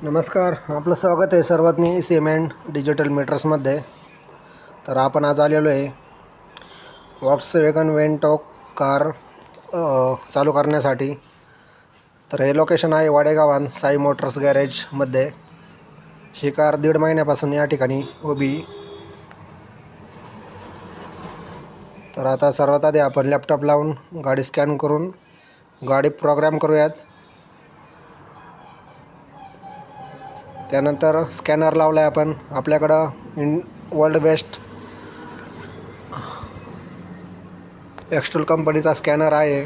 नमस्कार, आपलं स्वागत आहे सर्वांनी सिमेंट डिजिटल मीटर्समध्ये. तर आपण आज आलेलो आहे वॉक्सवॅगन वेंटो कार चालू करण्यासाठी. तर हे लोकेशन आहे वाडेगावान साई मोटर्स गॅरेजमध्ये. ही कार 1.5 महिन्यापासून या ठिकाणी उभी. तर आता सर्वात आधी आपण लॅपटॉप लावून गाडी स्कॅन करून गाडी प्रोग्राम करूयात. त्यानंतर स्कॅनर लावला आहे आपण. आपल्याकडं वर्ल्ड बेस्ट एक्स्टूल कंपनीचा स्कॅनर आहे.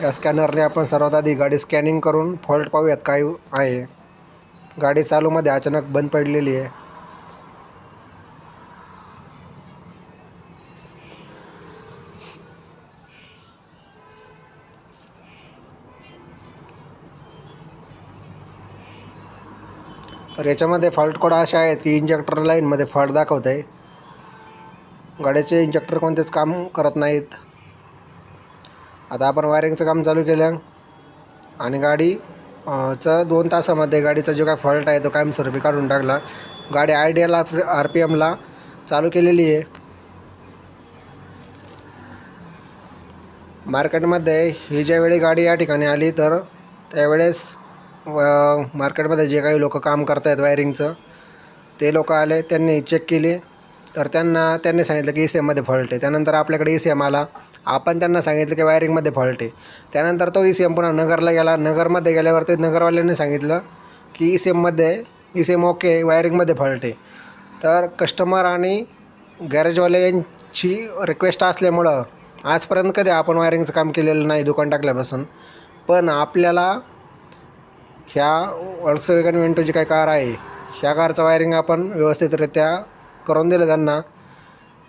या स्कॅनरने आपण सर्वात आधी गाडी स्कॅनिंग करून फॉल्ट पाहूयात काय आहे. गाडी चालूमध्ये अचानक बंद पडलेली आहे. तर याच्यामध्ये फॉल्ट कोड असे आहेत की इंजेक्टर लाईनमध्ये फॉल्ट दाखवत आहे. गाडीचे इंजेक्टर कोणतेच काम करत नाहीत. आता आपण वायरिंगचं काम चालू केलं आणि गाडी 2 तासामध्ये गाडीचा जो काय फॉल्ट आहे तो कायमस्वरूपी काढून टाकला. गाडी आयडियल RPMला चालू केलेली आहे. मार्केटमध्ये ही ज्यावेळी गाडी या ठिकाणी आली तर त्यावेळेस मार्केटमध्ये जे काही लोक काम करत आहेत वायरिंगचं ते लोक आले, त्यांनी चेक केली. तर त्यांनी सांगितलं की ECMमध्ये फॉल्ट आहे. त्यानंतर आपल्याकडे ECM आला. आपण त्यांना सांगितलं की वायरिंगमध्ये फॉल्ट आहे. त्यानंतर तो ECM पुन्हा नगरला गेला. नगरमध्ये गेल्यावरती नगरवाल्यांनी सांगितलं की ECM ओके, वायरिंगमध्ये फॉल्ट आहे. तर कस्टमर आणि गॅरेजवाले यांची रिक्वेस्ट असल्यामुळं आजपर्यंत कधी आपण वायरिंगचं काम केलेलं नाही दुकान टाकल्यापासून. पण आपल्याला ह्या वॉक्सवॅगन वेंटो जी काही कार आहे ह्या कारचं वायरिंग आपण व्यवस्थितरित्या करून दिलं त्यांना.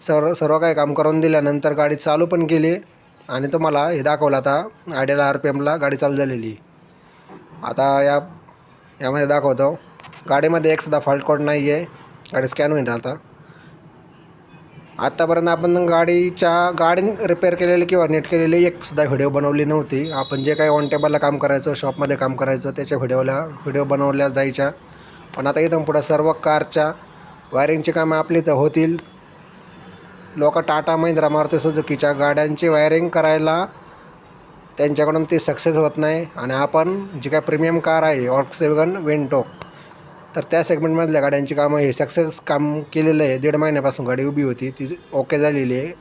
सर्व काही काम करून दिल्यानंतर गाडी चालू पण केली आणि तुम्हाला हे दाखवलं आता आयडियल RPMला गाडी चालू झालेली. आता यामध्ये दाखवतो गाडीमध्ये एकसुद्धा फॉल्ट कोड नाही आहे. गाडी स्कॅन होईल. आत्तापर्यंत आपण गाडी रिपेअर केलेली किंवा नीट केलेली एकसुद्धा व्हिडिओ बनवली नव्हती. आपण जे काही ऑन टेबलला काम करायचं, शॉपमध्ये काम करायचं त्याच्या व्हिडिओ बनवल्या जायच्या. पण आता इथून पुढं सर्व कारच्या वायरिंगची कामं आपली तर होतील. लोक टाटा महिंद्रा मारुती सुझुकीच्या गाड्यांची वायरिंग करायला त्यांच्याकडून ती सक्सेस होत नाही. आणि आपण जी काय प्रीमियम कार आहे वॉक्सवॅगन वेंटो, तर त्या सेगमेंटमधल्या गाड्यांची कामं हे सक्सेस काम केलेलं आहे. 1.5 महिन्यापासून गाडी उभी होती, ती ओके झालेली आहे.